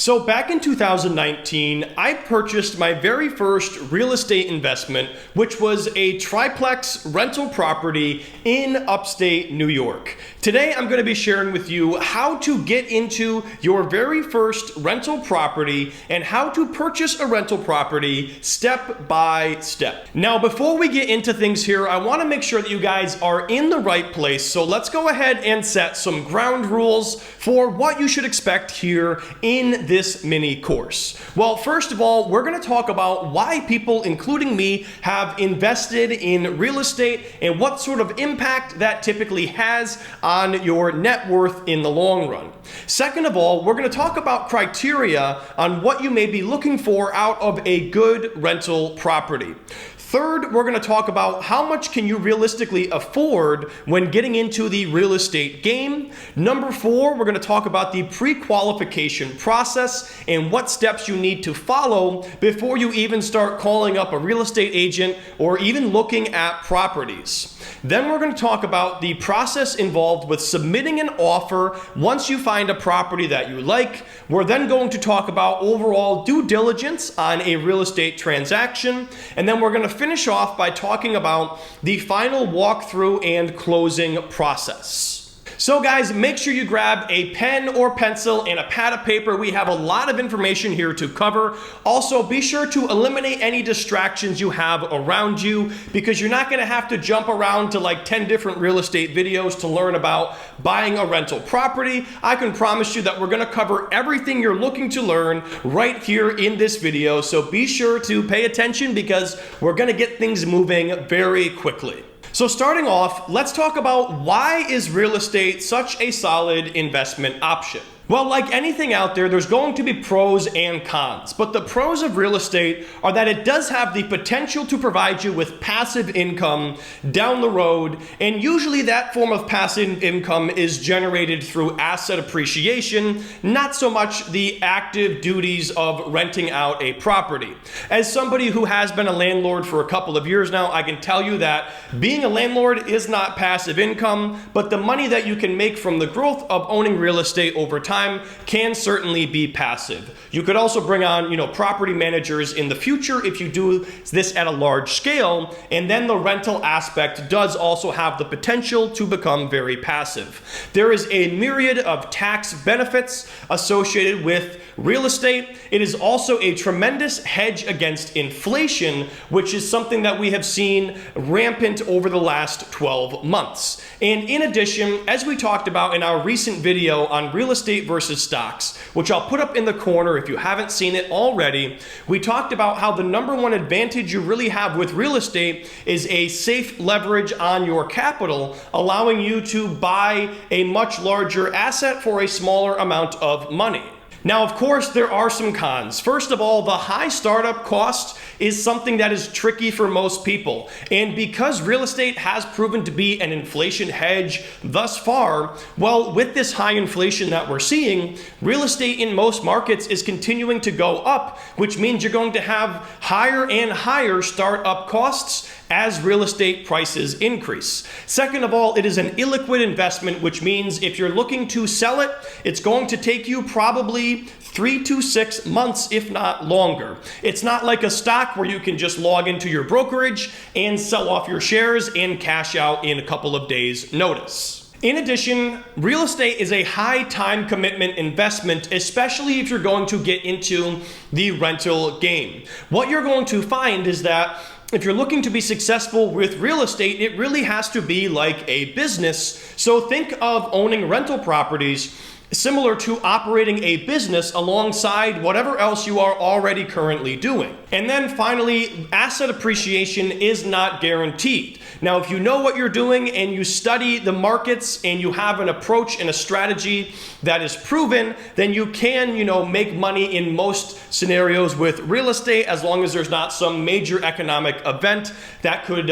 So back in 2019, I purchased my very first real estate investment, which was a triplex rental property in upstate New York. Today, I'm going to be sharing with you how to get into your very first rental property and how to purchase a rental property step by step. Now, before we get into things here, I want to make sure that you guys are in the right place. So let's go ahead and set some ground rules for what you should expect here in this mini course. Well, first of all, we're going to talk about why people, including me, have invested in real estate and what sort of impact that typically has on your net worth in the long run. Second of all, we're going to talk about criteria on what you may be looking for out of a good rental property. Third, we're going to talk about how much can you realistically afford when getting into the real estate game. Number four, we're going to talk about the pre-qualification process and what steps you need to follow before you even start calling up a real estate agent or even looking at properties. Then we're going to talk about the process involved with submitting an offer once you find a property that you like. We're then going to talk about overall due diligence on a real estate transaction. And then we're going to finish off by talking about the final walkthrough and closing process. So guys, make sure you grab a pen or pencil and a pad of paper. We have a lot of information here to cover. Also, be sure to eliminate any distractions you have around you because you're not going to have to jump around to like 10 different real estate videos to learn about buying a rental property. I can promise you that we're going to cover everything you're looking to learn right here in this video. So be sure to pay attention because we're going to get things moving very quickly. So starting off, let's talk about why is real estate such a solid investment option? Well, like anything out there, there's going to be pros and cons, but the pros of real estate are that it does have the potential to provide you with passive income down the road, and usually that form of passive income is generated through asset appreciation, not so much the active duties of renting out a property. As somebody who has been a landlord for a couple of years now, I can tell you that being a landlord is not passive income, but the money that you can make from the growth of owning real estate over time can certainly be passive. You could also bring on, property managers in the future if you do this at a large scale, and then the rental aspect does also have the potential to become very passive. There is a myriad of tax benefits associated with real estate. It is also a tremendous hedge against inflation, which is something that we have seen rampant over the last 12 months. And in addition, as we talked about in our recent video on real estate versus stocks, which I'll put up in the corner if you haven't seen it already, we talked about how the number one advantage you really have with real estate is a safe leverage on your capital, allowing you to buy a much larger asset for a smaller amount of money. Now, of course, there are some cons. First of all, the high startup cost is something that is tricky for most people. And because real estate has proven to be an inflation hedge thus far, well, with this high inflation that we're seeing, real estate in most markets is continuing to go up, which means you're going to have higher and higher startup costs as real estate prices increase. Second of all, it is an illiquid investment, which means if you're looking to sell it, it's going to take you probably 3 to 6 months, if not longer. It's not like a stock where you can just log into your brokerage and sell off your shares and cash out in a couple of days' notice. In addition, real estate is a high time commitment investment, especially if you're going to get into the rental game. What you're going to find is that if you're looking to be successful with real estate, it really has to be like a business. So think of owning rental properties similar to operating a business alongside whatever else you are already currently doing. And then finally, asset appreciation is not guaranteed. Now, if you know what you're doing and you study the markets and you have an approach and a strategy that is proven, then you can, make money in most scenarios with real estate as long as there's not some major economic event that could,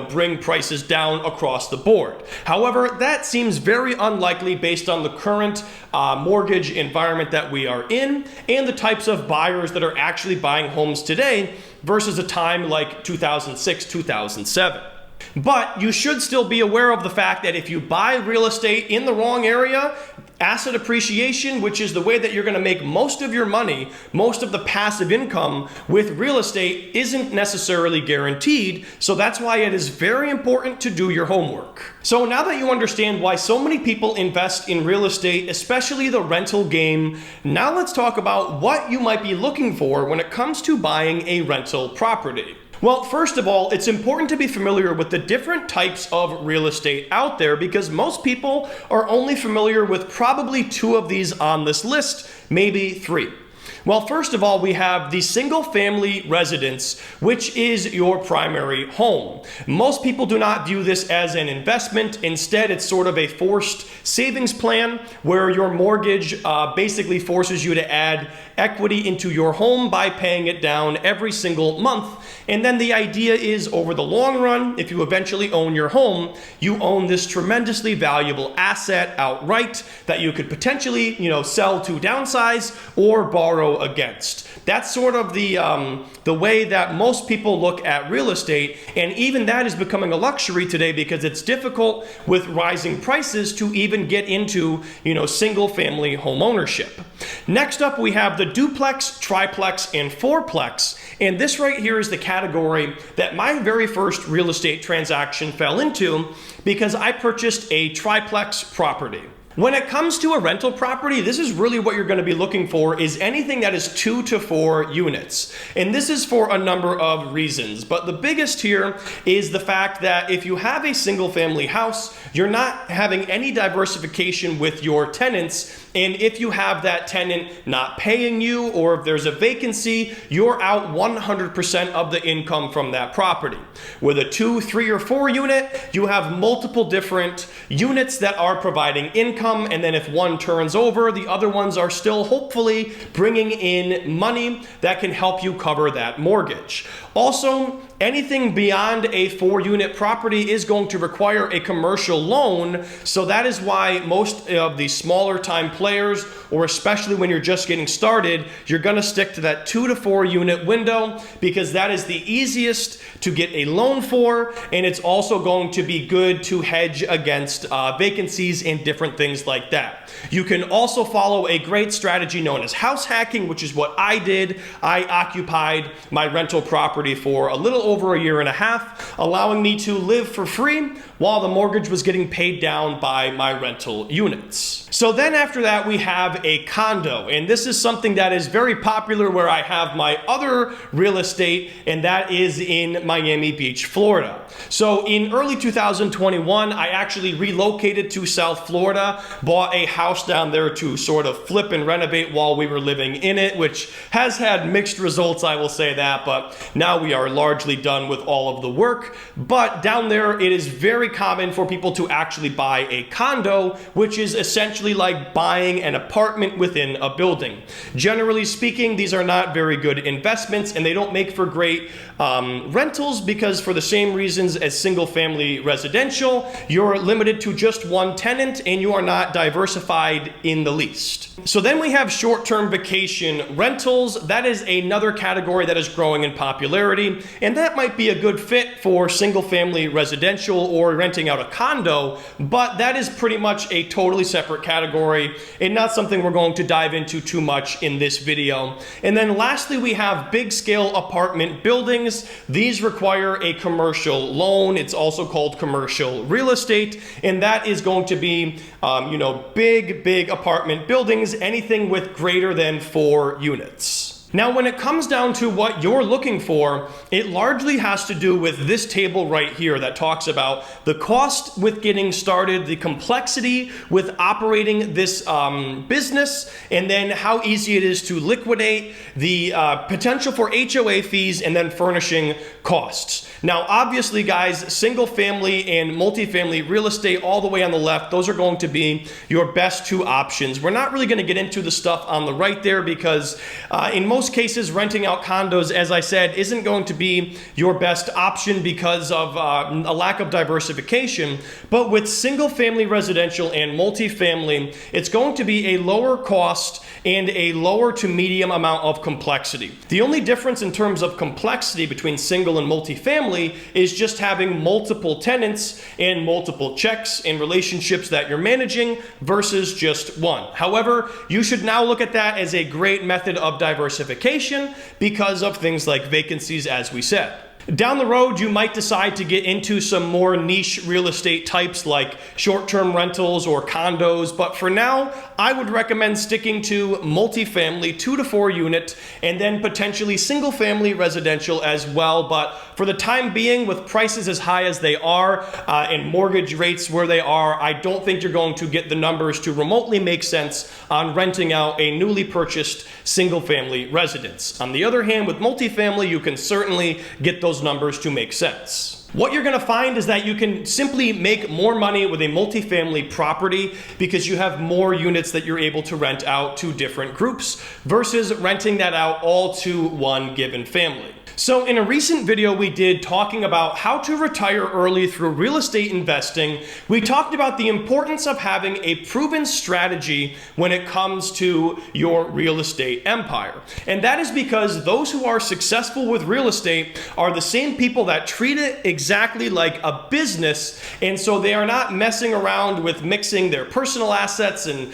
bring prices down across the board. However, that seems very unlikely based on the current mortgage environment that we are in and the types of buyers that are actually buying homes today versus a time like 2006, 2007. But you should still be aware of the fact that if you buy real estate in the wrong area, Asset appreciation, which is the way that you're going to make most of your money, most of the passive income with real estate, isn't necessarily guaranteed. So that's why it is very important to do your homework. So now that you understand why so many people invest in real estate, especially the rental game, now let's talk about what you might be looking for when it comes to buying a rental property. Well, first of all, it's important to be familiar with the different types of real estate out there because most people are only familiar with probably 2 of these on this list, maybe 3. Well, first of all, we have the single family residence, which is your primary home. Most people do not view this as an investment. Instead, it's sort of a forced savings plan where your mortgage basically forces you to add equity into your home by paying it down every single month. And then the idea is over the long run, if you eventually own your home, you own this tremendously valuable asset outright that you could potentially, sell to downsize or borrow against. That's sort of the way that most people look at real estate, and even that is becoming a luxury today because it's difficult with rising prices to even get into, single family home ownership. Next up, we have the duplex, triplex, and fourplex, and this right here is the category that my very first real estate transaction fell into because I purchased a triplex property. When it comes to a rental property, this is really what you're going to be looking for is anything that is 2 to 4 units. And this is for a number of reasons. But the biggest here is the fact that if you have a single family house, you're not having any diversification with your tenants. And if you have that tenant not paying you or if there's a vacancy, you're out 100% of the income from that property. With a 2, 3, or 4 unit, you have multiple different units that are providing income. And then if one turns over, the other ones are still hopefully bringing in money that can help you cover that mortgage. Also, anything beyond a 4-unit property is going to require a commercial loan. So that is why most of the smaller time players, or especially when you're just getting started, you're going to stick to that 2 to 4 unit window because that is the easiest to get a loan for. And it's also going to be good to hedge against vacancies and different things like that. You can also follow a great strategy known as house hacking, which is what I did. I occupied my rental property for a little over a year and a half, allowing me to live for free while the mortgage was getting paid down by my rental units. So then after that, we have a condo, and this is something that is very popular where I have my other real estate, and that is in Miami Beach, Florida. So in early 2021, I actually relocated to South Florida, bought a house down there to sort of flip and renovate while we were living in it, which has had mixed results, I will say that, but now we are largely done with all of the work. But down there, it is very common for people to actually buy a condo, which is essentially like buying an apartment within a building. Generally speaking, these are not very good investments and they don't make for great rentals because for the same reasons as single family residential, you're limited to just one tenant and you are not diversified in the least. So then we have short-term vacation rentals. That is another category that is growing in popularity, and that might be a good fit for single family residential or renting out a condo, but that is pretty much a totally separate category and not something we're going to dive into too much in this video. And then lastly, we have big scale apartment buildings. These require a commercial loan. It's also called commercial real estate, and that is going to be big apartment buildings, anything with greater than 4 units. Now, when it comes down to what you're looking for, it largely has to do with this table right here that talks about the cost with getting started, the complexity with operating this business, and then how easy it is to liquidate, the potential for HOA fees, and then furnishing costs. Now, obviously, guys, single family and multifamily real estate all the way on the left, those are going to be your best 2 options. We're not really going to get into the stuff on the right there because in most most cases, renting out condos, as I said, isn't going to be your best option because of a lack of diversification. But with single family residential and multifamily, it's going to be a lower cost and a lower to medium amount of complexity. The only difference in terms of complexity between single and multifamily is just having multiple tenants and multiple checks and relationships that you're managing versus just one. However, you should now look at that as a great method of diversification because of things like vacancies, as we said. Down the road, you might decide to get into some more niche real estate types like short-term rentals or condos, but for now, I would recommend sticking to multifamily, 2 to 4 unit, and then potentially single family residential as well. But for the time being, with prices as high as they are and mortgage rates where they are, I don't think you're going to get the numbers to remotely make sense on renting out a newly purchased single family residence. On the other hand, with multifamily, you can certainly get those numbers to make sense. What you're going to find is that you can simply make more money with a multifamily property because you have more units that you're able to rent out to different groups versus renting that out all to one given family. So in a recent video we did talking about how to retire early through real estate investing, we talked about the importance of having a proven strategy when it comes to your real estate empire. And that is because those who are successful with real estate are the same people that treat it exactly like a business, and so they are not messing around with mixing their personal assets and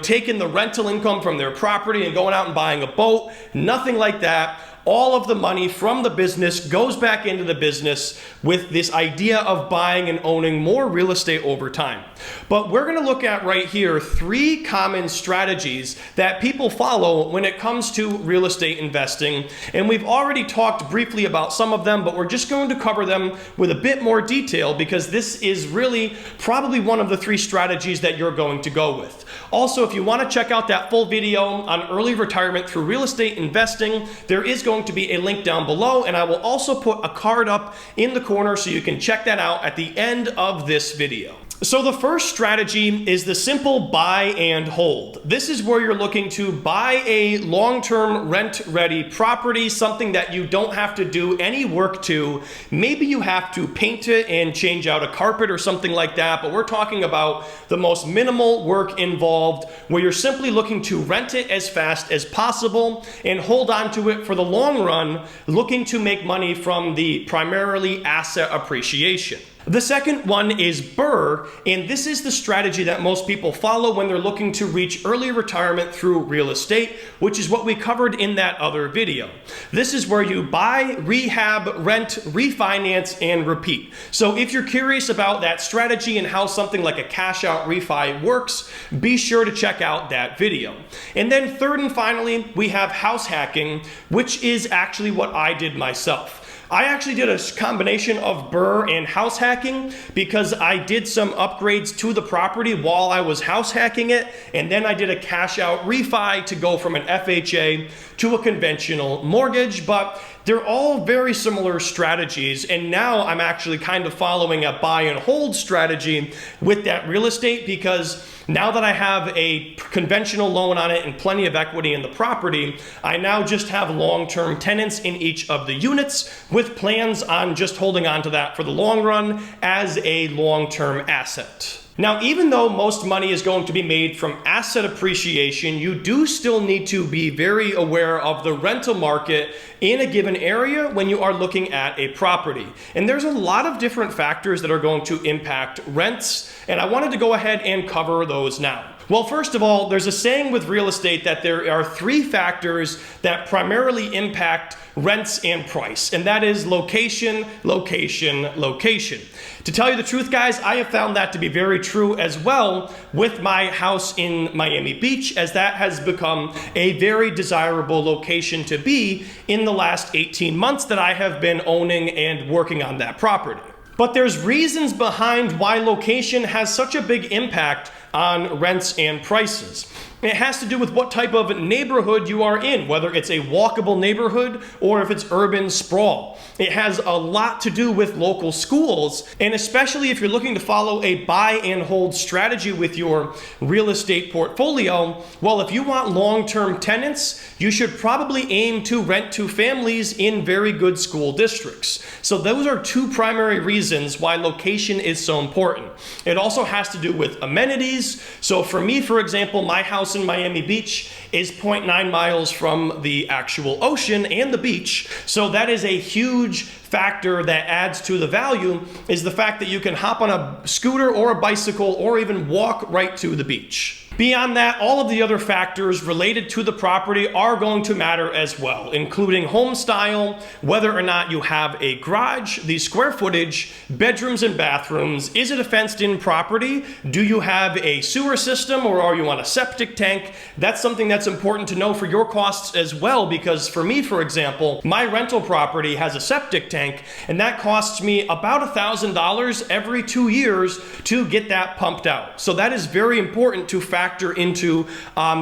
taking the rental income from their property and going out and buying a boat. Nothing like that. All of the money from the business goes back into the business with this idea of buying and owning more real estate over time. But we're going to look at right here 3 common strategies that people follow when it comes to real estate investing. And we've already talked briefly about some of them, but we're just going to cover them with a bit more detail because this is really probably one of the 3 strategies that you're going to go with. Also, if you want to check out that full video on early retirement through real estate investing, there is going to be a link down below, and I will also put a card up in the corner so you can check that out at the end of this video. So the first strategy is the simple buy and hold. This is where you're looking to buy a long-term rent-ready property, something that you don't have to do any work to. Maybe you have to paint it and change out a carpet or something like that, but we're talking about the most minimal work involved, where you're simply looking to rent it as fast as possible and hold on to it for the long run, looking to make money from the primarily asset appreciation. The second one is BRRRR, and this is the strategy that most people follow when they're looking to reach early retirement through real estate, which is what we covered in that other video. This is where you buy, rehab, rent, refinance, and repeat. So if you're curious about that strategy and how something like a cash out refi works, be sure to check out that video. And then third and finally, we have house hacking, which is actually what I did myself. I actually did a combination of BRRRR and house hacking because I did some upgrades to the property while I was house hacking it, and then I did a cash out refi to go from an FHA to a conventional mortgage, but they're all very similar strategies, and now I'm actually kind of following a buy and hold strategy with that real estate because now that I have a conventional loan on it and plenty of equity in the property, I now just have long-term tenants in each of the units with plans on just holding on to that for the long run as a long-term asset. Now, even though most money is going to be made from asset appreciation, you do still need to be very aware of the rental market in a given area when you are looking at a property. And there's a lot of different factors that are going to impact rents, and I wanted to go ahead and cover those now. Well, first of all, there's a saying with real estate that there are 3 factors that primarily impact rents and price, and that is location, location, location. To tell you the truth, guys, I have found that to be very true as well with my house in Miami Beach, as that has become a very desirable location to be in the last 18 months that I have been owning and working on that property. But there's reasons behind why location has such a big impact on rents and prices. It has to do with what type of neighborhood you are in, whether it's a walkable neighborhood or if it's urban sprawl. It has a lot to do with local schools, and especially if you're looking to follow a buy and hold strategy with your real estate portfolio, well, if you want long-term tenants, you should probably aim to rent to families in very good school districts. So those are two primary reasons why location is so important. It also has to do with amenities. So for me, for example, my house in Miami Beach is 0.9 miles from the actual ocean and the beach. So that is a huge factor that adds to the value, is the fact that you can hop on a scooter or a bicycle or even walk right to the beach. Beyond that, all of the other factors related to the property are going to matter as well, including home style, whether or not you have a garage, the square footage, bedrooms and bathrooms, is it a fenced-in property, do you have a sewer system or are you on a septic tank? That's something that's important to know for your costs as well, because for me, for example, my rental property has a septic tank, and that costs me about $1,000 every 2 years to get that pumped out. So that is very important to factor into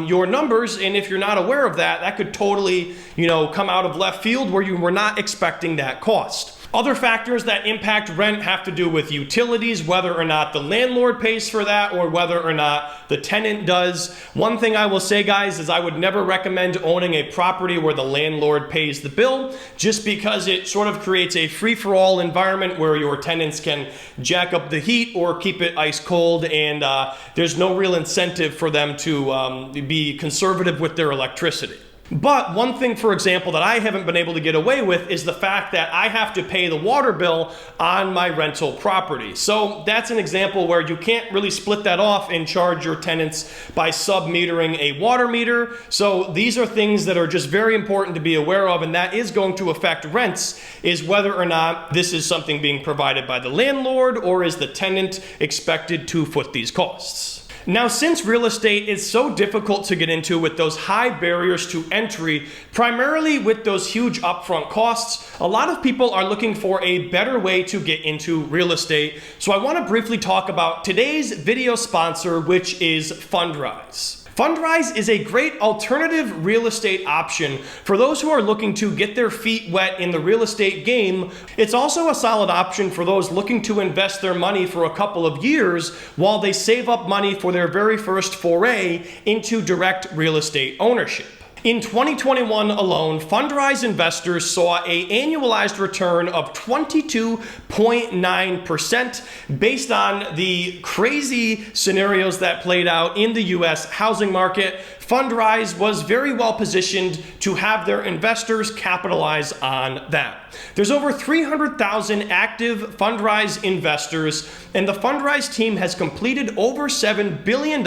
your numbers, and if you're not aware of that, that could totally, come out of left field where you were not expecting that cost. Other factors that impact rent have to do with utilities, whether or not the landlord pays for that or whether or not the tenant does. One thing I will say, guys, is I would never recommend owning a property where the landlord pays the bill, just because it sort of creates a free-for-all environment where your tenants can jack up the heat or keep it ice cold, and there's no real incentive for them to be conservative with their electricity. But one thing, for example, that I haven't been able to get away with is the fact that I have to pay the water bill on my rental property. So that's an example where you can't really split that off and charge your tenants by sub-metering a water meter. So these are things that are just very important to be aware of, and that is going to affect rents, is whether or not this is something being provided by the landlord or is the tenant expected to foot these costs. Now, since real estate is so difficult to get into with those high barriers to entry, primarily with those huge upfront costs, a lot of people are looking for a better way to get into real estate. So I want to briefly talk about today's video sponsor, which is Fundrise. Fundrise is a great alternative real estate option for those who are looking to get their feet wet in the real estate game. It's also a solid option for those looking to invest their money for a couple of years while they save up money for their very first foray into direct real estate ownership. In 2021 alone, Fundrise investors saw an annualized return of 22.9% based on the crazy scenarios that played out in the US housing market. Fundrise was very well positioned to have their investors capitalize on that. There's over 300,000 active Fundrise investors, and the Fundrise team has completed over $7 billion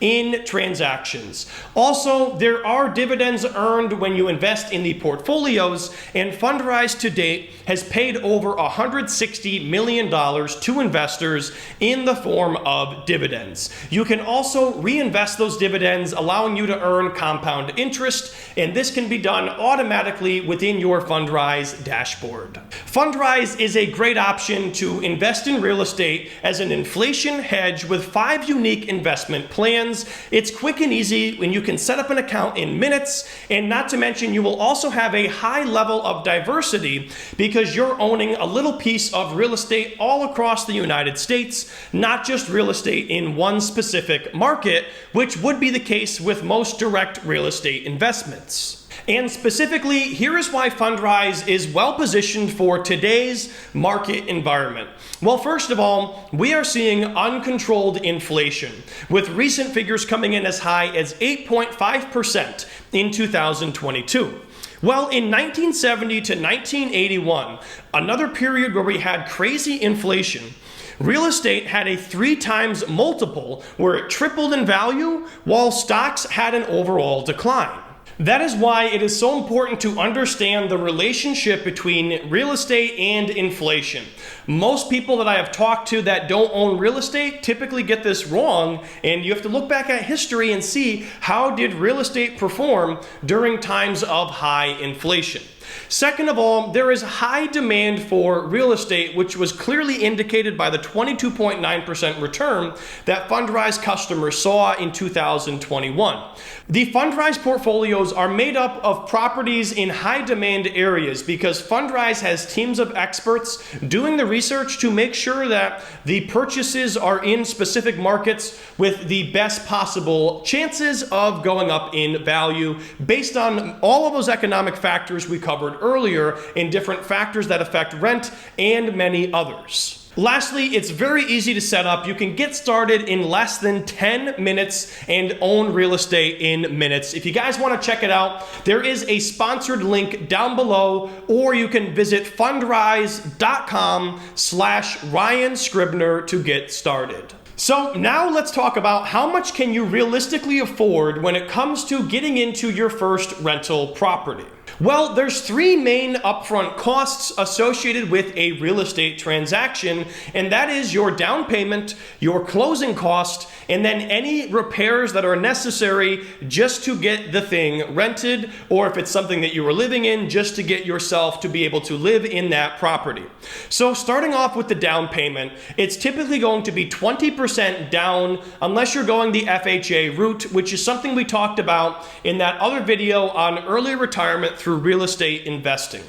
in transactions. Also, there are dividends earned when you invest in the portfolios, and Fundrise to date has paid over $160 million to investors in the form of dividends. You can also reinvest those dividends, allowing you to earn compound interest, and this can be done automatically within your Fundrise dashboard. Fundrise is a great option to invest in real estate as an inflation hedge with 5 unique investment plans. It's quick and easy when you can set up an account in minutes, and not to mention you will also have a high level of diversity because you're owning a little piece of real estate all across the United States, not just real estate in one specific market, which would be the case with most direct real estate investments. And specifically, here is why Fundrise is well positioned for today's market environment. Well, first of all, we are seeing uncontrolled inflation, with recent figures coming in as high as 8.5% in 2022. Well, in 1970 to 1981, another period where we had crazy inflation, real estate had a 3 times multiple where it tripled in value while stocks had an overall decline. That is why it is so important to understand the relationship between real estate and inflation. Most people that I have talked to that don't own real estate typically get this wrong, and you have to look back at history and see how did real estate perform during times of high inflation. Second of all, there is high demand for real estate, which was clearly indicated by the 22.9% return that Fundrise customers saw in 2021. The Fundrise portfolios are made up of properties in high demand areas because Fundrise has teams of experts doing the research to make sure that the purchases are in specific markets with the best possible chances of going up in value based on all of those economic factors we covered earlier and different factors that affect rent and many others. Lastly, it's very easy to set up. You can get started in less than 10 minutes and own real estate in minutes. If you guys want to check it out, there is a sponsored link down below, or you can visit fundrise.com/Ryan Scribner to get started. So now let's talk about how much can you realistically afford when it comes to getting into your first rental property. Well, there's three main upfront costs associated with a real estate transaction, and that is your down payment, your closing cost, and then any repairs that are necessary just to get the thing rented, or if it's something that you were living in, just to get yourself to be able to live in that property. So starting off with the down payment, it's typically going to be 20% down unless you're going the FHA route, which is something we talked about in that other video on early retirement through real estate investing.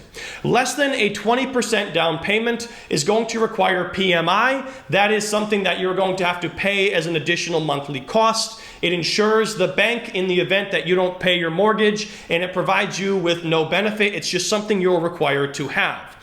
Less than a 20% down payment is going to require PMI. That is something that you're going to have to pay as an additional monthly cost. It insures the bank in the event that you don't pay your mortgage, and it provides you with no benefit. It's just something you're required to have.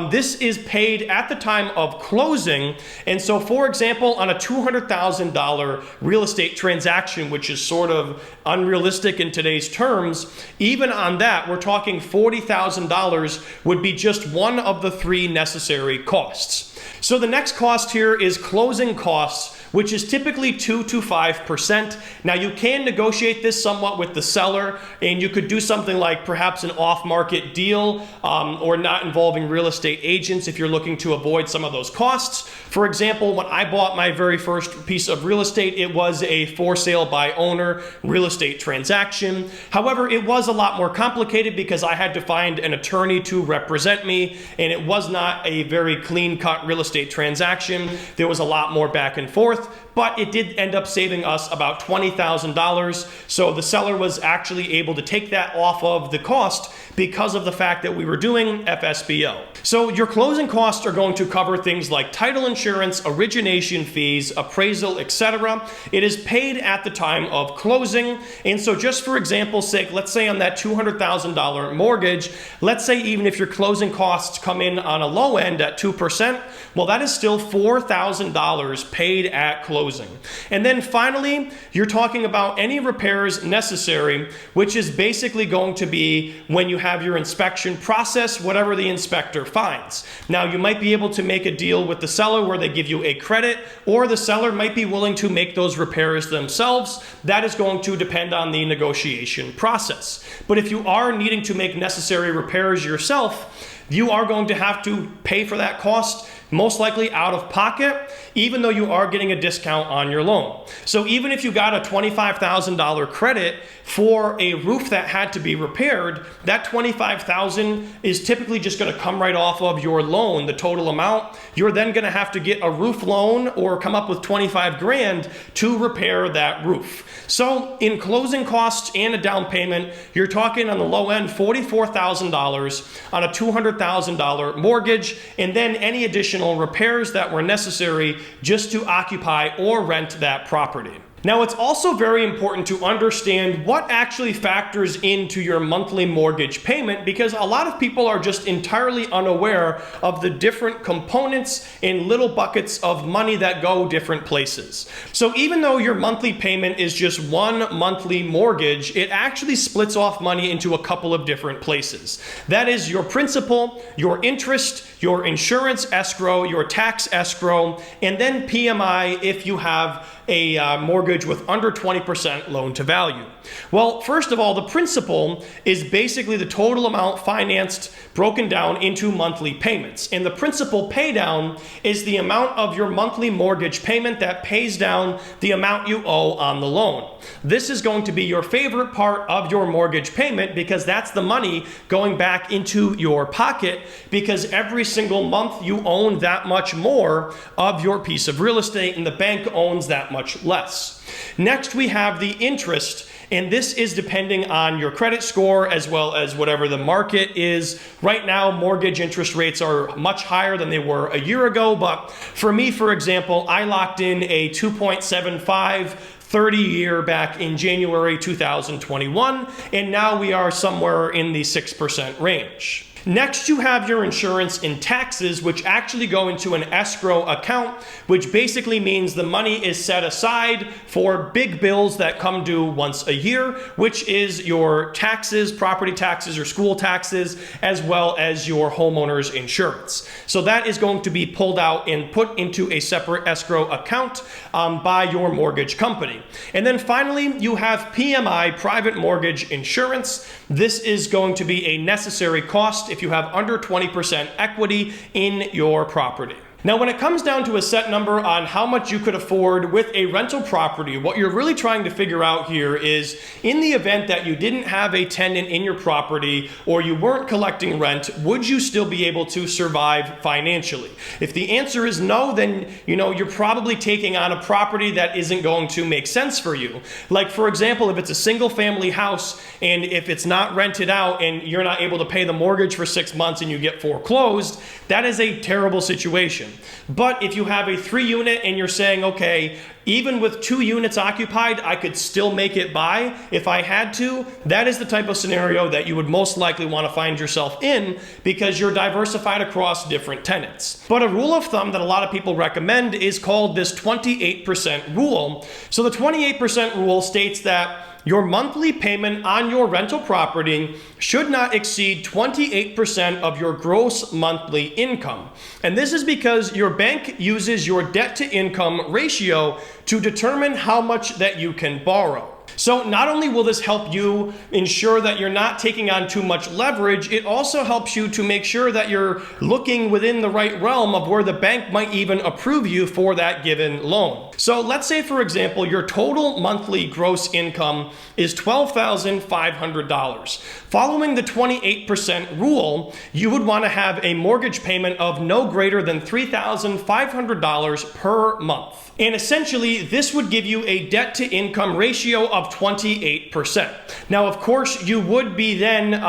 This is paid at the time of closing, and so for example, on a $200,000 real estate transaction, which is sort of unrealistic in today's terms, even on that, we're talking $40,000 would be just one of the three necessary costs. So the next cost here is closing costs, which is typically 2 to 5%. Now you can negotiate this somewhat with the seller, and you could do something like perhaps an off-market deal or not involving real estate agents if you're looking to avoid some of those costs. For example, when I bought my very first piece of real estate, it was a for sale by owner real estate transaction. However, it was a lot more complicated because I had to find an attorney to represent me, and it was not a very clean-cut real estate transaction. There was a lot more back and forth, but it did end up saving us about $20,000. So the seller was actually able to take that off of the cost because of the fact that we were doing FSBO. So your closing costs are going to cover things like title insurance, origination fees, appraisal, etc. It is paid at the time of closing. And so just for example's sake, let's say on that $200,000 mortgage, let's say even if your closing costs come in on a low end at 2%, well, that is still $4,000 paid at closing. And then finally, you're talking about any repairs necessary, which is basically going to be when you have your inspection process, whatever the inspector finds. Now, you might be able to make a deal with the seller where they give you a credit, or the seller might be willing to make those repairs themselves. That is going to depend on the negotiation process. But if you are needing to make necessary repairs yourself, you are going to have to pay for that cost, most likely out of pocket, even though you are getting a discount on your loan. So even if you got a $25,000 credit for a roof that had to be repaired, that $25,000 is typically just going to come right off of your loan, the total amount. You're then going to have to get a roof loan or come up with 25 grand to repair that roof. So in closing costs and a down payment, you're talking on the low end $44,000 on a $200,000 mortgage, and then any additional repairs that were necessary just to occupy or rent that property. Now, it's also very important to understand what actually factors into your monthly mortgage payment, because a lot of people are just entirely unaware of the different components and little buckets of money that go different places. So even though your monthly payment is just one monthly mortgage, it actually splits off money into a couple of different places. That is your principal, your interest, your insurance escrow, your tax escrow, and then PMI if you have a mortgage mortgage with under 20% loan to value? Well, first of all, the principal is basically the total amount financed broken down into monthly payments. And the principal pay down is the amount of your monthly mortgage payment that pays down the amount you owe on the loan. This is going to be your favorite part of your mortgage payment because that's the money going back into your pocket, because every single month you own that much more of your piece of real estate and the bank owns that much less. Next, we have the interest. And this is depending on your credit score as well as whatever the market is. Right now, mortgage interest rates are much higher than they were a year ago. But for me, for example, I locked in a 2.75 30-year back in January 2021, and now we are somewhere in the 6% range. Next, you have your insurance and taxes, which actually go into an escrow account, which basically means the money is set aside for big bills that come due once a year, which is your taxes, property taxes or school taxes, as well as your homeowner's insurance. So that is going to be pulled out and put into a separate escrow account by your mortgage company. And then finally, you have PMI, private mortgage insurance. This is going to be a necessary cost if you have under 20% equity in your property. Now, when it comes down to a set number on how much you could afford with a rental property, what you're really trying to figure out here is, in the event that you didn't have a tenant in your property or you weren't collecting rent, would you still be able to survive financially? If the answer is no, then you're probably taking on a property that isn't going to make sense for you. Like, for example, if it's a single family house and if it's not rented out and you're not able to pay the mortgage for 6 months and you get foreclosed, that is a terrible situation. But if you have a 3-unit and you're saying, okay, even with 2 units occupied, I could still make it by if I had to, that is the type of scenario that you would most likely want to find yourself in because you're diversified across different tenants. But a rule of thumb that a lot of people recommend is called this 28% rule. So the 28% rule states that your monthly payment on your rental property should not exceed 28% of your gross monthly income. And this is because your bank uses your debt to income ratio to determine how much that you can borrow. So not only will this help you ensure that you're not taking on too much leverage, it also helps you to make sure that you're looking within the right realm of where the bank might even approve you for that given loan. So let's say, for example, your total monthly gross income is $12,500. Following the 28% rule, you would want to have a mortgage payment of no greater than $3,500 per month. And essentially, this would give you a debt to income ratio of 28%. Now, of course, you would be then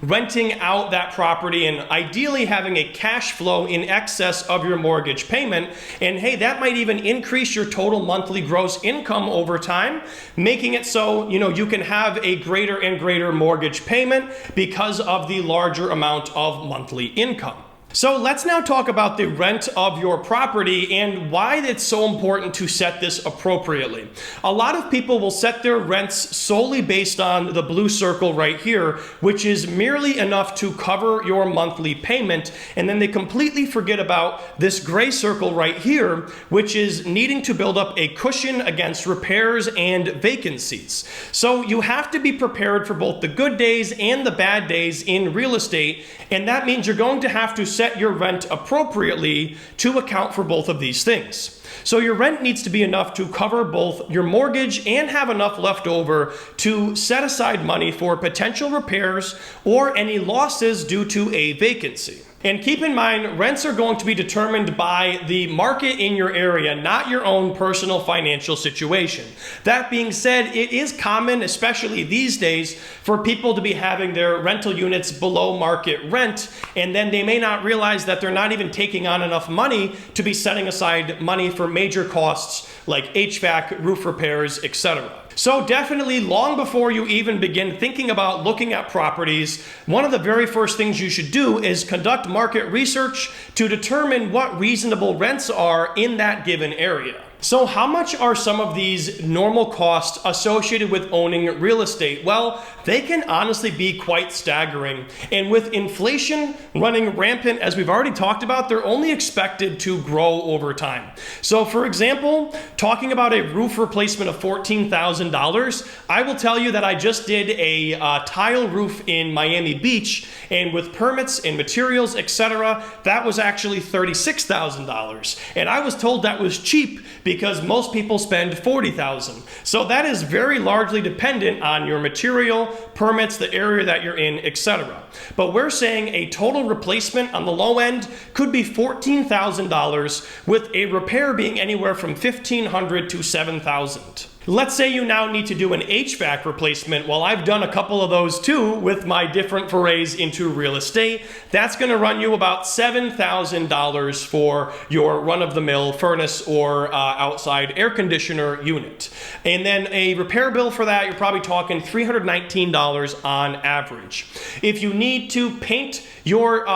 renting out that property and ideally having a cash flow in excess of your mortgage payment. And hey, that might even increase your total monthly gross income over time, making it so you can have a greater and greater mortgage payment because of the larger amount of monthly income. So let's now talk about the rent of your property and why it's so important to set this appropriately. A lot of people will set their rents solely based on the blue circle right here, which is merely enough to cover your monthly payment, and then they completely forget about this gray circle right here, which is needing to build up a cushion against repairs and vacancies. So you have to be prepared for both the good days and the bad days in real estate, and that means you're going to have to set your rent appropriately to account for both of these things. So your rent needs to be enough to cover both your mortgage and have enough left over to set aside money for potential repairs or any losses due to a vacancy. And keep in mind, rents are going to be determined by the market in your area, not your own personal financial situation. That being said, it is common, especially these days, for people to be having their rental units below market rent, and then they may not realize that they're not even taking on enough money to be setting aside money for major costs like HVAC, roof repairs, etc. So definitely, long before you even begin thinking about looking at properties, one of the very first things you should do is conduct market research to determine what reasonable rents are in that given area. So how much are some of these normal costs associated with owning real estate? Well, they can honestly be quite staggering. And with inflation running rampant, as we've already talked about, they're only expected to grow over time. So for example, talking about a roof replacement of $14,000, I will tell you that I just did a tile roof in Miami Beach, and with permits and materials, etc., that was actually $36,000. And I was told that was cheap because most people spend $40,000. So that is very largely dependent on your material, permits, the area that you're in, etc. But we're saying a total replacement on the low end could be $14,000, with a repair being anywhere from $1,500 to $7,000. Let's say you now need to do an HVAC replacement. Well, I've done a couple of those too with my different forays into real estate. That's going to run you about $7,000 for your run-of-the-mill furnace or outside air conditioner unit. And then a repair bill for that, you're probably talking $319 on average. If you need to paint your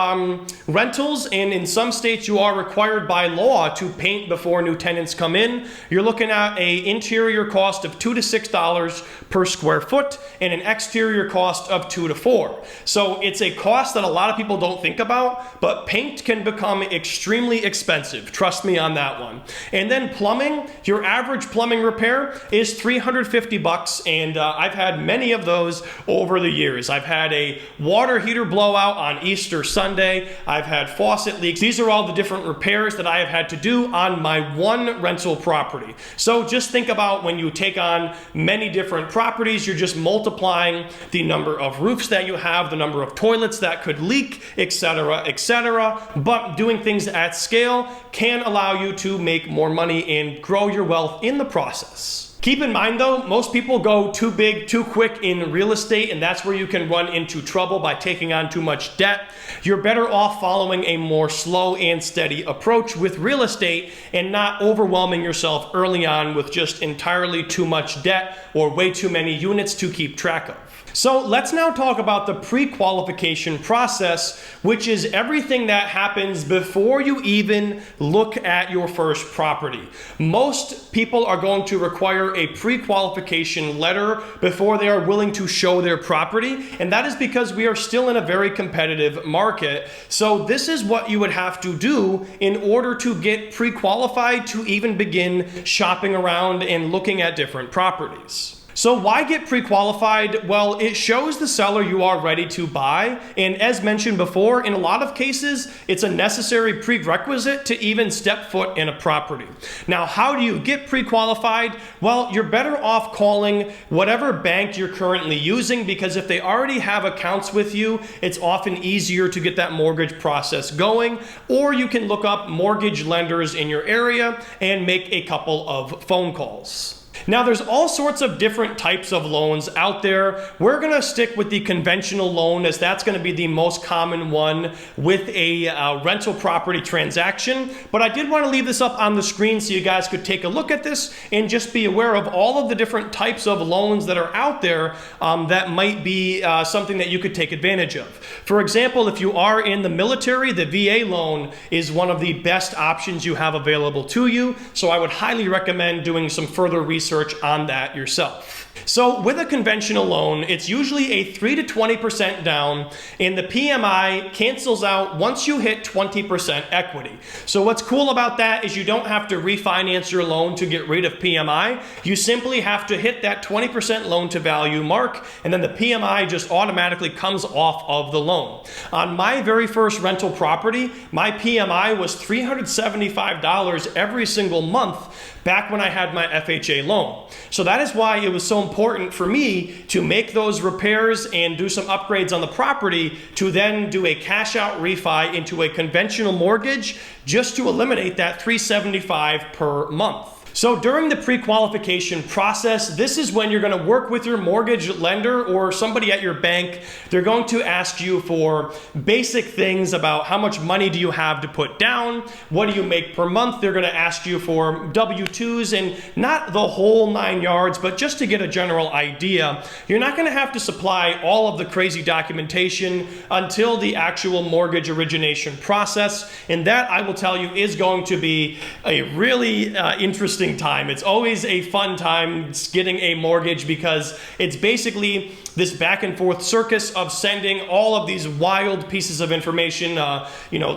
rentals, and in some states you are required by law to paint before new tenants come in, you're looking at an interior cost of $2 to $6 per square foot and an exterior cost of $2 to $4. So it's a cost that a lot of people don't think about, but paint can become extremely expensive. Trust me on that one. And then plumbing, your average plumbing repair is $350, and I've had many of those over the years. I've had a water heater blowout on Easter Sunday. I've had faucet leaks. These are all the different repairs that I have had to do on my one rental property. So just think about when you take on many different properties, you're just multiplying the number of roofs that you have, the number of toilets that could leak, etc., etc. But doing things at scale can allow you to make more money and grow your wealth in the process. Keep in mind though, most people go too big, too quick in real estate, and that's where you can run into trouble by taking on too much debt. You're better off following a more slow and steady approach with real estate and not overwhelming yourself early on with just entirely too much debt or way too many units to keep track of. So let's now talk about the pre-qualification process, which is everything that happens before you even look at your first property. Most people are going to require a pre-qualification letter before they are willing to show their property, and that is because we are still in a very competitive market. So this is what you would have to do in order to get pre-qualified to even begin shopping around and looking at different properties. So why get pre-qualified? Well, it shows the seller you are ready to buy, and as mentioned before, in a lot of cases, it's a necessary prerequisite to even step foot in a property. Now, how do you get pre-qualified? Well, you're better off calling whatever bank you're currently using, because if they already have accounts with you, it's often easier to get that mortgage process going, or you can look up mortgage lenders in your area and make a couple of phone calls. Now, there's all sorts of different types of loans out there. We're going to stick with the conventional loan, as that's going to be the most common one with a rental property transaction. But I did want to leave this up on the screen so you guys could take a look at this and just be aware of all of the different types of loans that are out there that might be something that you could take advantage of. For example, if you are in the military, the VA loan is one of the best options you have available to you. So I would highly recommend doing some further research on that yourself. So with a conventional loan, it's usually a 3 to 20% down, and the PMI cancels out once you hit 20% equity. So what's cool about that is you don't have to refinance your loan to get rid of PMI. You simply have to hit that 20% loan to value mark, and then the PMI just automatically comes off of the loan. On my very first rental property, my PMI was $375 every single month back when I had my FHA loan. So that is why it was so important for me to make those repairs and do some upgrades on the property to then do a cash out refi into a conventional mortgage just to eliminate that $375 per month. So during the pre-qualification process, this is when you're going to work with your mortgage lender or somebody at your bank. They're going to ask you for basic things about how much money do you have to put down, what do you make per month. They're going to ask you for W-2s, and not the whole 9 yards, but just to get a general idea. You're not going to have to supply all of the crazy documentation until the actual mortgage origination process, and that, I will tell you, is going to be a really interesting interesting time. It's always a fun time getting a mortgage because it's basically this back and forth circus of sending all of these wild pieces of information,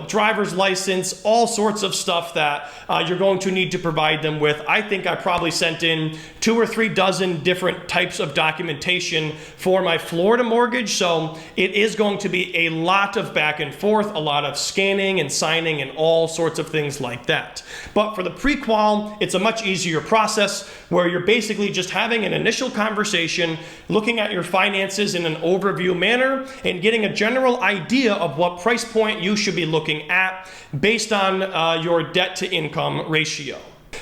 driver's license, all sorts of stuff that you're going to need to provide them with. I think I probably sent in 2 or 3 dozen different types of documentation for my Florida mortgage. So it is going to be a lot of back and forth, a lot of scanning and signing and all sorts of things like that. But for the pre-qual, it's a much easier process where you're basically just having an initial conversation, looking at your finances in an overview manner, and getting a general idea of what price point you should be looking at based on your debt to income ratio.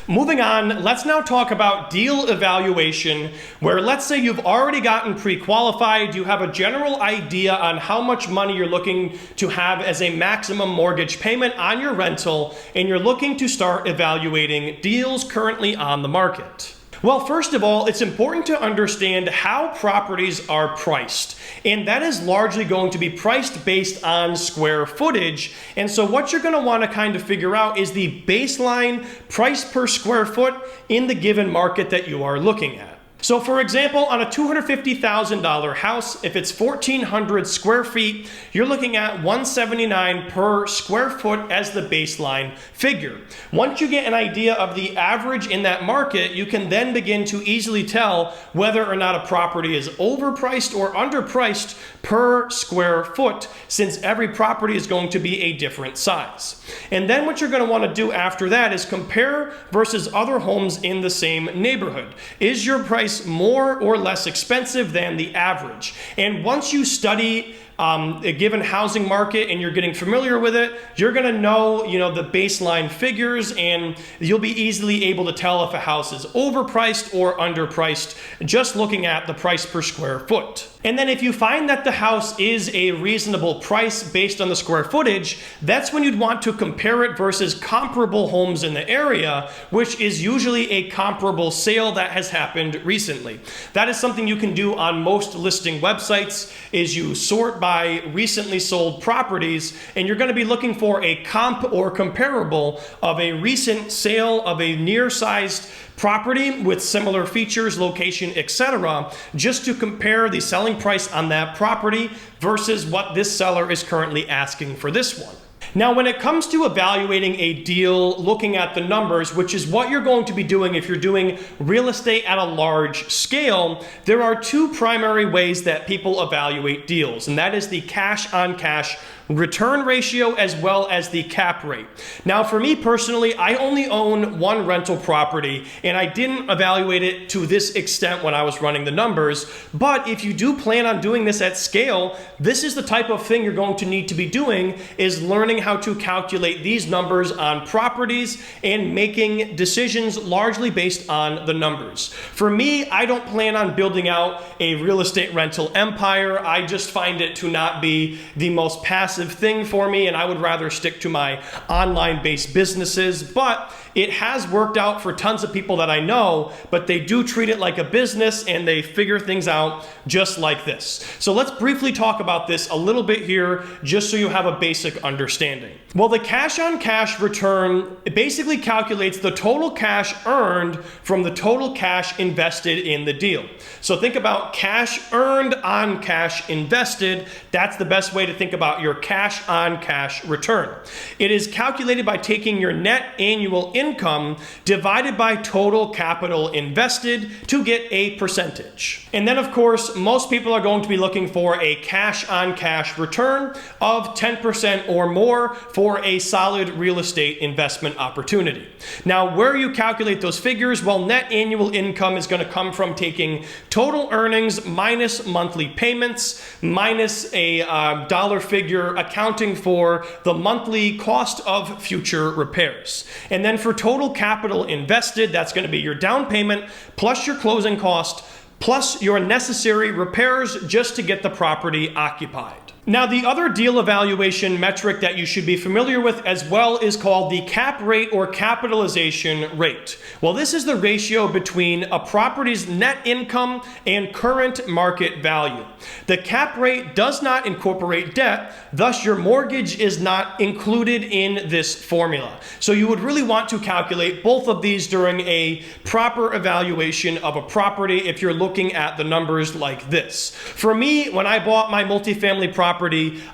Moving on, let's now talk about deal evaluation, where let's say you've already gotten pre-qualified, you have a general idea on how much money you're looking to have as a maximum mortgage payment on your rental, and you're looking to start evaluating deals currently on the market. Well, first of all, it's important to understand how properties are priced, and that is largely going to be priced based on square footage. And so what you're going to want to kind of figure out is the baseline price per square foot in the given market that you are looking at. So for example, on a $250,000 house, if it's 1,400 square feet, you're looking at $179 per square foot as the baseline figure. Once you get an idea of the average in that market, you can then begin to easily tell whether or not a property is overpriced or underpriced per square foot, since every property is going to be a different size. And then what you're going to want to do after that is compare versus other homes in the same neighborhood. Is your price more or less expensive than the average? And once you study a given housing market and you're getting familiar with it, you're going to know, the baseline figures, and you'll be easily able to tell if a house is overpriced or underpriced just looking at the price per square foot. And then if you find that the house is a reasonable price based on the square footage, that's when you'd want to compare it versus comparable homes in the area, which is usually a comparable sale that has happened recently. That is something you can do on most listing websites, is you sort by recently sold properties, and you're going to be looking for a comp or comparable of a recent sale of a near-sized property with similar features, location, etc., just to compare the selling price on that property versus what this seller is currently asking for this one. Now, when it comes to evaluating a deal, looking at the numbers, which is what you're going to be doing if you're doing real estate at a large scale, there are 2 primary ways that people evaluate deals, and that is the cash-on-cash return ratio as well as the cap rate. Now, for me personally, I only own 1 rental property, and I didn't evaluate it to this extent when I was running the numbers. But if you do plan on doing this at scale, this is the type of thing you're going to need to be doing, is learning how to calculate these numbers on properties and making decisions largely based on the numbers. For me, I don't plan on building out a real estate rental empire. I just find it to not be the most passive thing for me, and I would rather stick to my online-based businesses. But it has worked out for tons of people that I know, but they do treat it like a business and they figure things out just like this. So let's briefly talk about this a little bit here, just so you have a basic understanding. Well, the cash-on-cash return basically calculates the total cash earned from the total cash invested in the deal. So think about cash earned on cash invested. That's the best way to think about your cash-on-cash return. It is calculated by taking your net annual income divided by total capital invested to get a percentage. And then, of course, most people are going to be looking for a cash-on-cash return of 10% or more for a solid real estate investment opportunity. Now, where you calculate those figures, well, net annual income is going to come from taking total earnings minus monthly payments minus a dollar figure accounting for the monthly cost of future repairs. And then for total capital invested, that's going to be your down payment plus your closing cost plus your necessary repairs just to get the property occupied. Now, the other deal evaluation metric that you should be familiar with as well is called the cap rate or capitalization rate. Well, this is the ratio between a property's net income and current market value. The cap rate does not incorporate debt, thus your mortgage is not included in this formula. So you would really want to calculate both of these during a proper evaluation of a property if you're looking at the numbers like this. For me, when I bought my multifamily property,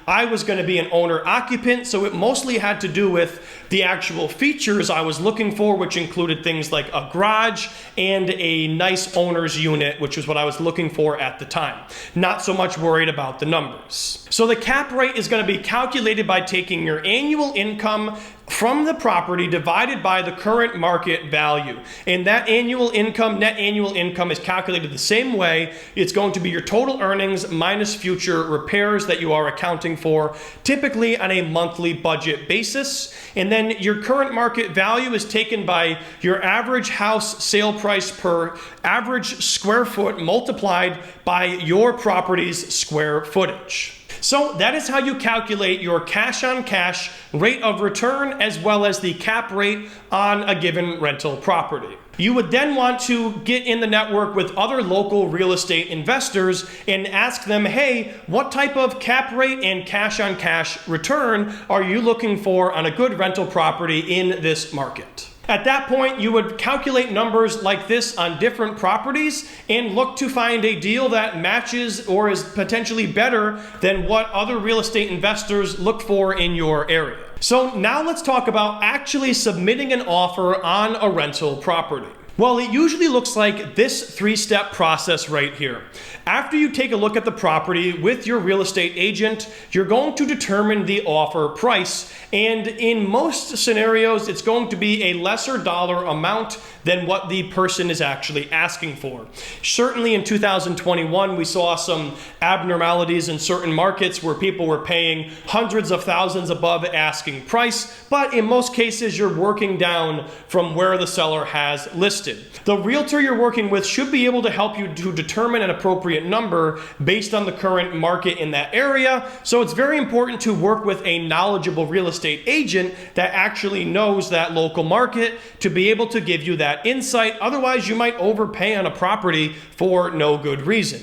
I was going to be an owner occupant, so it mostly had to do with the actual features I was looking for, which included things like a garage and a nice owner's unit, which was what I was looking for at the time. Not so much worried about the numbers. So the cap rate is going to be calculated by taking your annual income from the property divided by the current market value. And that annual income, net annual income, is calculated the same way. It's going to be your total earnings minus future repairs that you are accounting for, typically on a monthly budget basis. And then your current market value is taken by your average house sale price per average square foot multiplied by your property's square footage. So that is how you calculate your cash-on-cash rate of return as well as the cap rate on a given rental property. You would then want to get in the network with other local real estate investors and ask them, hey, what type of cap rate and cash-on-cash return are you looking for on a good rental property in this market? At that point, you would calculate numbers like this on different properties and look to find a deal that matches or is potentially better than what other real estate investors look for in your area. So now let's talk about actually submitting an offer on a rental property. Well, it usually looks like this three-step process right here. After you take a look at the property with your real estate agent, you're going to determine the offer price. And in most scenarios, it's going to be a lesser dollar amount than what the person is actually asking for. Certainly in 2021, we saw some abnormalities in certain markets where people were paying hundreds of thousands above asking price, but in most cases, you're working down from where the seller has listed. The realtor you're working with should be able to help you to determine an appropriate number based on the current market in that area, so it's very important to work with a knowledgeable real estate agent that actually knows that local market to be able to give you that insight. Otherwise, you might overpay on a property for no good reason.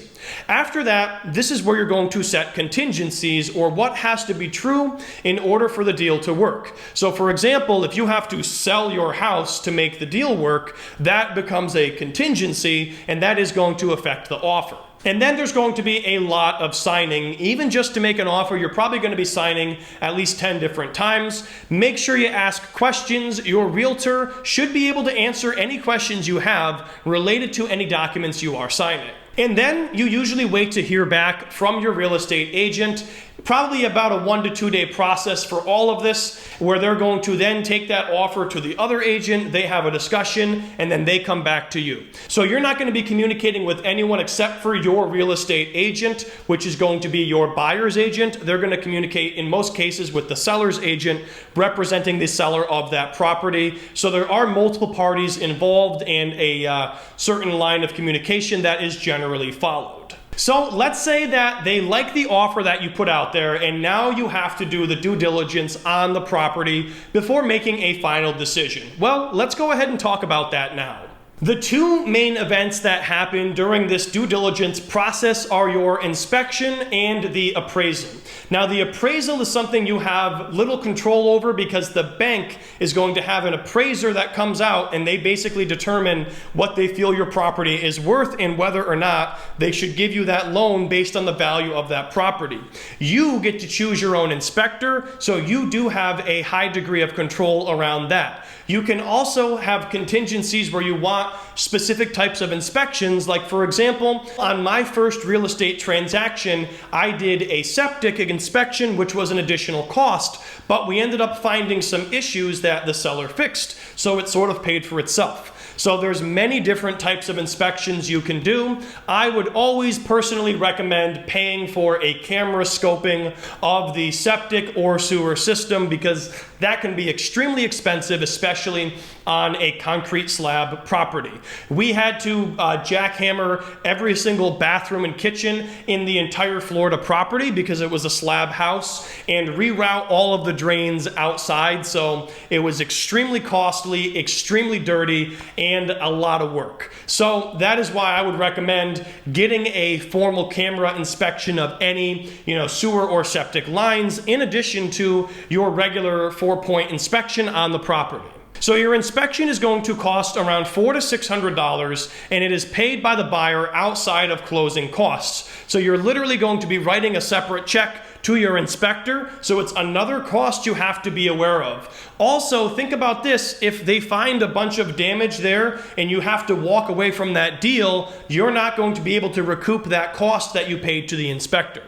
After that, this is where you're going to set contingencies or what has to be true in order for the deal to work. So for example, if you have to sell your house to make the deal work, that becomes a contingency and that is going to affect the offer. And then there's going to be a lot of signing. Even just to make an offer, you're probably going to be signing at least 10 different times. Make sure you ask questions. Your realtor should be able to answer any questions you have related to any documents you are signing. And then you usually wait to hear back from your real estate agent. Probably about a 1 to 2 day process for all of this, where they're going to then take that offer to the other agent, they have a discussion, and then they come back to you. So you're not going to be communicating with anyone except for your real estate agent, which is going to be your buyer's agent. They're going to communicate in most cases with the seller's agent, representing the seller of that property. So there are multiple parties involved and a certain line of communication that is generally followed. So let's say that they like the offer that you put out there, and now you have to do the due diligence on the property before making a final decision. Well, let's go ahead and talk about that now. The two main events that happen during this due diligence process are your inspection and the appraisal. Now, the appraisal is something you have little control over because the bank is going to have an appraiser that comes out and they basically determine what they feel your property is worth and whether or not they should give you that loan based on the value of that property. You get to choose your own inspector, so you do have a high degree of control around that. You can also have contingencies where you want specific types of inspections. Like for example, on my first real estate transaction, I did a septic inspection, which was an additional cost, but we ended up finding some issues that the seller fixed, so it sort of paid for itself. So there's many different types of inspections you can do. I would always personally recommend paying for a camera scoping of the septic or sewer system because that can be extremely expensive, especially on a concrete slab property. We had to jackhammer every single bathroom and kitchen in the entire Florida property because it was a slab house and reroute all of the drains outside. So it was extremely costly, extremely dirty, and a lot of work. So that is why I would recommend getting a formal camera inspection of any, sewer or septic lines in addition to your regular 4-point inspection on the property. So your inspection is going to cost around $400 to $600, and it is paid by the buyer outside of closing costs. So you're literally going to be writing a separate check to your inspector, so it's another cost you have to be aware of. Also, think about this: if they find a bunch of damage there and you have to walk away from that deal, you're not going to be able to recoup that cost that you paid to the inspector.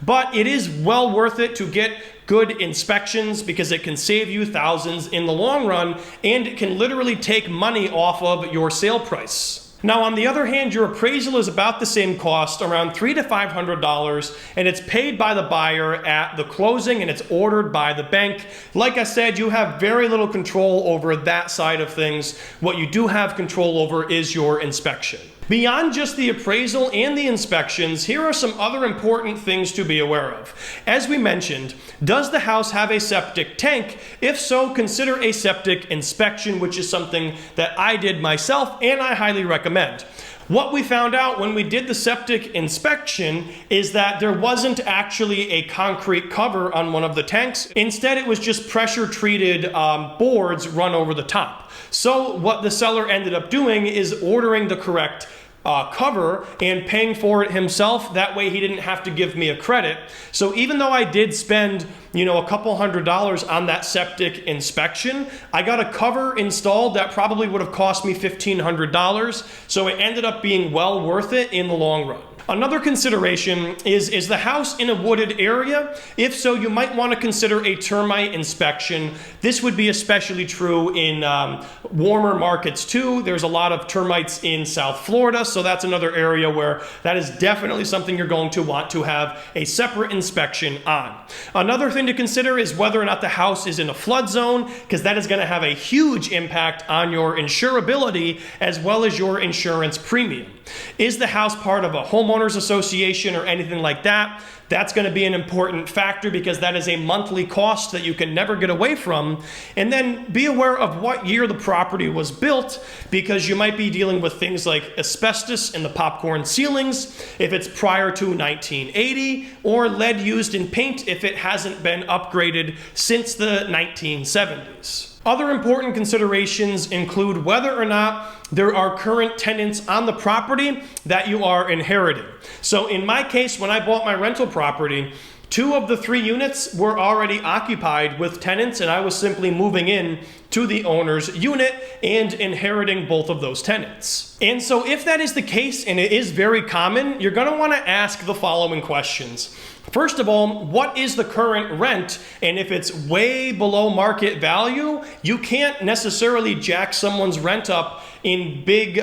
But it is well worth it to get good inspections because it can save you thousands in the long run, and it can literally take money off of your sale price. Now, on the other hand, your appraisal is about the same cost, around $300 to $500, and it's paid by the buyer at the closing and it's ordered by the bank. Like I said, you have very little control over that side of things. What you do have control over is your inspection. Beyond just the appraisal and the inspections, here are some other important things to be aware of. As we mentioned, does the house have a septic tank? If so, consider a septic inspection, which is something that I did myself and I highly recommend. What we found out when we did the septic inspection is that there wasn't actually a concrete cover on one of the tanks. Instead, it was just pressure treated boards run over the top. So what the seller ended up doing is ordering the correct cover and paying for it himself. That way he didn't have to give me a credit. So even though I did spend, a couple $100s on that septic inspection, I got a cover installed that probably would have cost me $1,500. So it ended up being well worth it in the long run. Another consideration is the house in a wooded area? If so, you might want to consider a termite inspection. This would be especially true in warmer markets too. There's a lot of termites in South Florida, so that's another area where that is definitely something you're going to want to have a separate inspection on. Another thing to consider is whether or not the house is in a flood zone, because that is going to have a huge impact on your insurability as well as your insurance premium. Is the house part of a homeowners association or anything like that? That's going to be an important factor because that is a monthly cost that you can never get away from. And then be aware of what year the property was built, because you might be dealing with things like asbestos in the popcorn ceilings if it's prior to 1980, or lead used in paint if it hasn't been upgraded since the 1970s. Other important considerations include whether or not there are current tenants on the property that you are inheriting. So in my case, when I bought my rental property, 2 of the 3 units were already occupied with tenants, and I was simply moving in to the owner's unit and inheriting both of those tenants. And so if that is the case, and it is very common, you're going to want to ask the following questions. First of all, what is the current rent? And if it's way below market value, you can't necessarily jack someone's rent up in big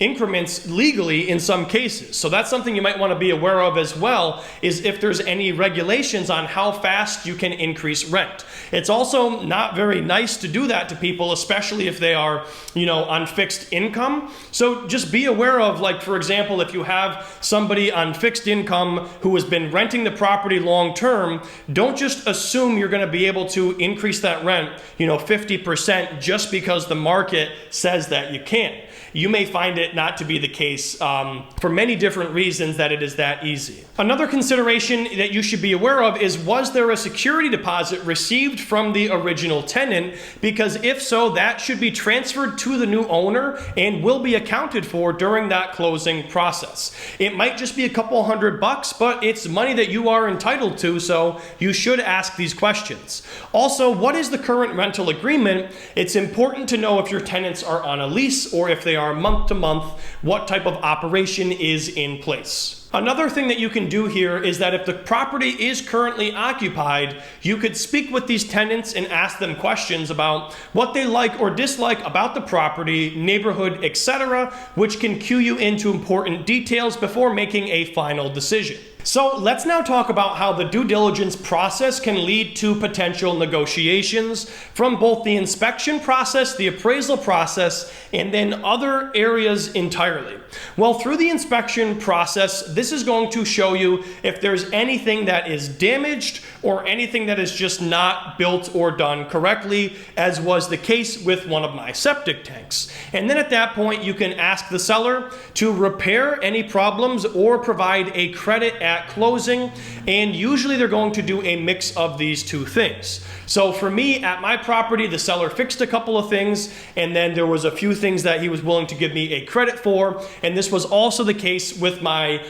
increments legally in some cases. So that's something you might want to be aware of as well, is if there's any regulations on how fast you can increase rent. It's also not very nice to do that to people, especially if they are, on fixed income. So just be aware of, like, for example, if you have somebody on fixed income who has been renting the property long term, don't just assume you're going to be able to increase that rent, 50% just because the market says that you can't. You may find it not to be the case for many different reasons that it is that easy. Another consideration that you should be aware of is, was there a security deposit received from the original tenant? Because if so, that should be transferred to the new owner and will be accounted for during that closing process. It might just be a couple $100, but it's money that you are entitled to, so you should ask these questions. Also, what is the current rental agreement? It's important to know if your tenants are on a lease or if they are month to month, what type of operation is in place. Another thing that you can do here is that if the property is currently occupied, you could speak with these tenants and ask them questions about what they like or dislike about the property, neighborhood, etc., which can cue you into important details before making a final decision. So let's now talk about how the due diligence process can lead to potential negotiations from both the inspection process, the appraisal process, and then other areas entirely. Well, through the inspection process, this is going to show you if there's anything that is damaged or anything that is just not built or done correctly, as was the case with one of my septic tanks. And then at that point, you can ask the seller to repair any problems or provide a credit at closing, and usually they're going to do a mix of these two things. So for me, at my property, the seller fixed a couple of things, and then there was a few things that he was willing to give me a credit for, and this was also the case with my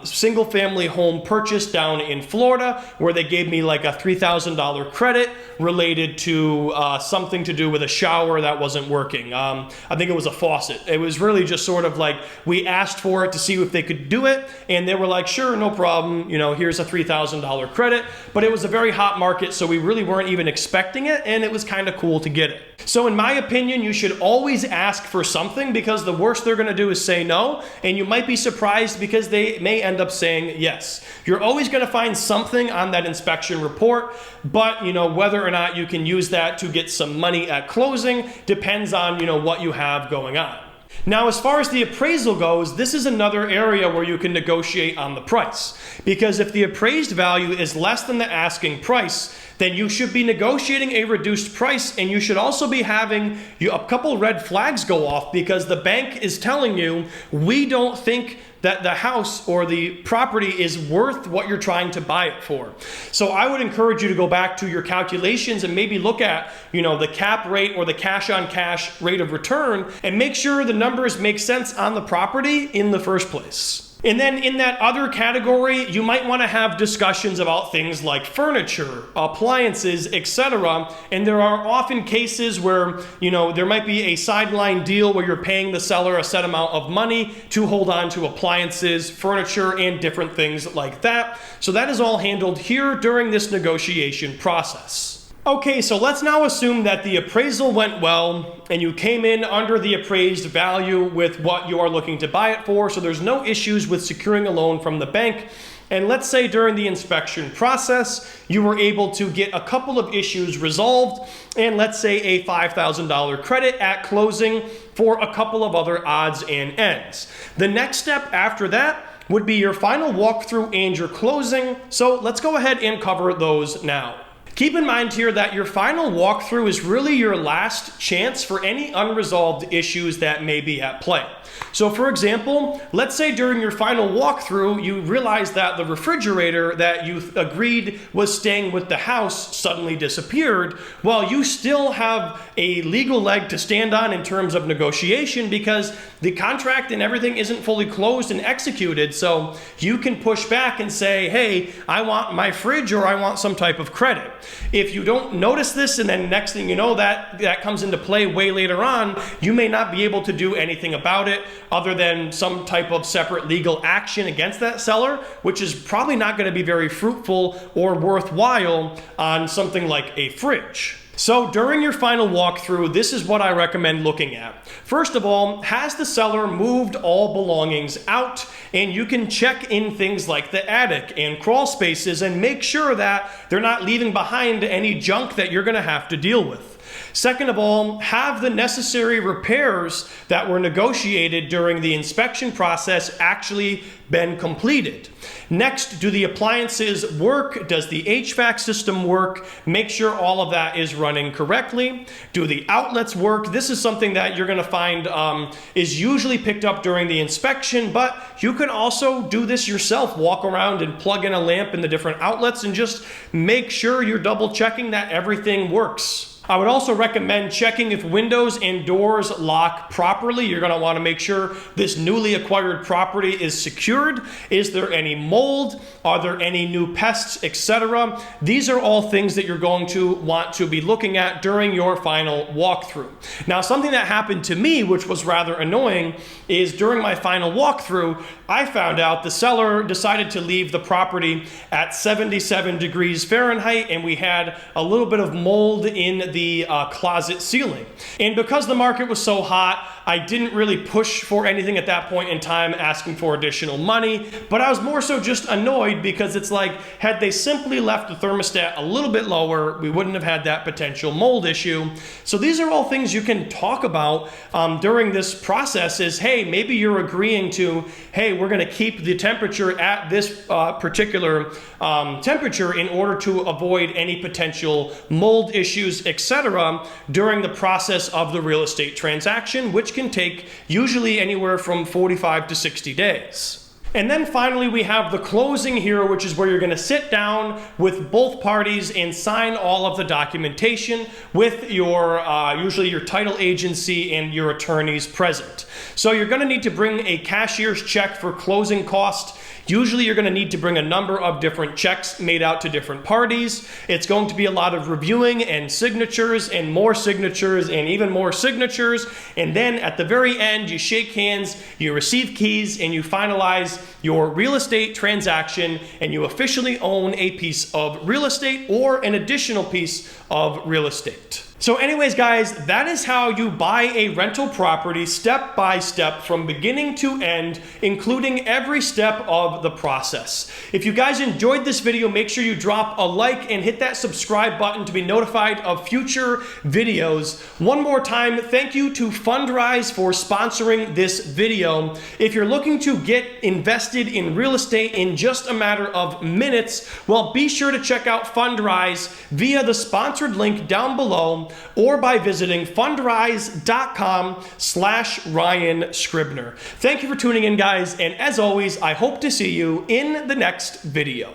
single family home purchase down in Florida, where they gave me like a $3,000 credit related to something to do with a shower that wasn't working. I think it was a faucet. It was really just sort of like, we asked for it to see if they could do it, and they were like, sure, no problem, here's a $3,000 credit, but it was a very hot market, so we really weren't even expecting it, and it was kind of cool to get it. So in my opinion, you should always ask for something, because the worst they're going to do is say no, and you might be surprised because they may end up saying yes. You're always going to find something on that inspection report, but whether or not you can use that to get some money at closing depends on what you have going on. Now, as far as the appraisal goes, this is another area where you can negotiate on the price, because if the appraised value is less than the asking price, then you should be negotiating a reduced price, and you should also be having a couple red flags go off, because the bank is telling you, we don't think that the house or the property is worth what you're trying to buy it for. So I would encourage you to go back to your calculations and maybe look at, the cap rate or the cash on cash rate of return, and make sure the numbers make sense on the property in the first place. And then in that other category, you might want to have discussions about things like furniture, appliances, etc. And there are often cases where, there might be a sideline deal where you're paying the seller a set amount of money to hold on to appliances, furniture, and different things like that. So that is all handled here during this negotiation process. Okay, so let's now assume that the appraisal went well and you came in under the appraised value with what you are looking to buy it for, so there's no issues with securing a loan from the bank. And let's say during the inspection process, you were able to get a couple of issues resolved, and let's say a $5,000 credit at closing for a couple of other odds and ends. The next step after that would be your final walkthrough and your closing, so let's go ahead and cover those now. Keep in mind here that your final walkthrough is really your last chance for any unresolved issues that may be at play. So for example, let's say during your final walkthrough, you realize that the refrigerator that you agreed was staying with the house suddenly disappeared. Well, you still have a legal leg to stand on in terms of negotiation, because the contract and everything isn't fully closed and executed. So you can push back and say, hey, I want my fridge, or I want some type of credit. If you don't notice this, and then next thing you know, that comes into play way later on, you may not be able to do anything about it other than some type of separate legal action against that seller, which is probably not going to be very fruitful or worthwhile on something like a fridge. So during your final walkthrough, this is what I recommend looking at. First of all, has the seller moved all belongings out? And you can check in things like the attic and crawl spaces and make sure that they're not leaving behind any junk that you're going to have to deal with. Second of all, have the necessary repairs that were negotiated during the inspection process actually been completed. Next, do the appliances work? Does the HVAC system work? Make sure all of that is running correctly. Do the outlets work? This is something that you're going to find is usually picked up during the inspection, but you can also do this yourself. Walk around and plug in a lamp in the different outlets and just make sure you're double checking that everything works. I would also recommend checking if windows and doors lock properly. You're going to want to make sure this newly acquired property is secured. Is there any mold? Are there any new pests, etc.? These are all things that you're going to want to be looking at during your final walkthrough. Now, something that happened to me, which was rather annoying, is during my final walkthrough, I found out the seller decided to leave the property at 77 degrees Fahrenheit, and we had a little bit of mold in the closet ceiling. And because the market was so hot, I didn't really push for anything at that point in time, asking for additional money, but I was more so just annoyed because it's like, had they simply left the thermostat a little bit lower, we wouldn't have had that potential mold issue. So these are all things you can talk about during this process is, hey, maybe you're agreeing to, hey, we're going to keep the temperature at this particular temperature in order to avoid any potential mold issues, etc., during the process of the real estate transaction, which can take usually anywhere from 45 to 60 days. And then finally, we have the closing here, which is where you're going to sit down with both parties and sign all of the documentation with your, usually your title agency and your attorneys present. So you're going to need to bring a cashier's check for closing cost. Usually you're going to need to bring a number of different checks made out to different parties. It's going to be a lot of reviewing and signatures and more signatures and even more signatures. And then at the very end, you shake hands, you receive keys, and you finalize your real estate transaction, and you officially own a piece of real estate or an additional piece of real estate. So anyways, guys, that is how you buy a rental property step by step from beginning to end, including every step of the process. If you guys enjoyed this video, make sure you drop a like and hit that subscribe button to be notified of future videos. One more time, thank you to Fundrise for sponsoring this video. If you're looking to get invested in real estate in just a matter of minutes, well, be sure to check out Fundrise via the sponsored link down below, or by visiting fundrise.com/Ryan Scribner. Thank you for tuning in, guys, and as always, I hope to see you in the next video.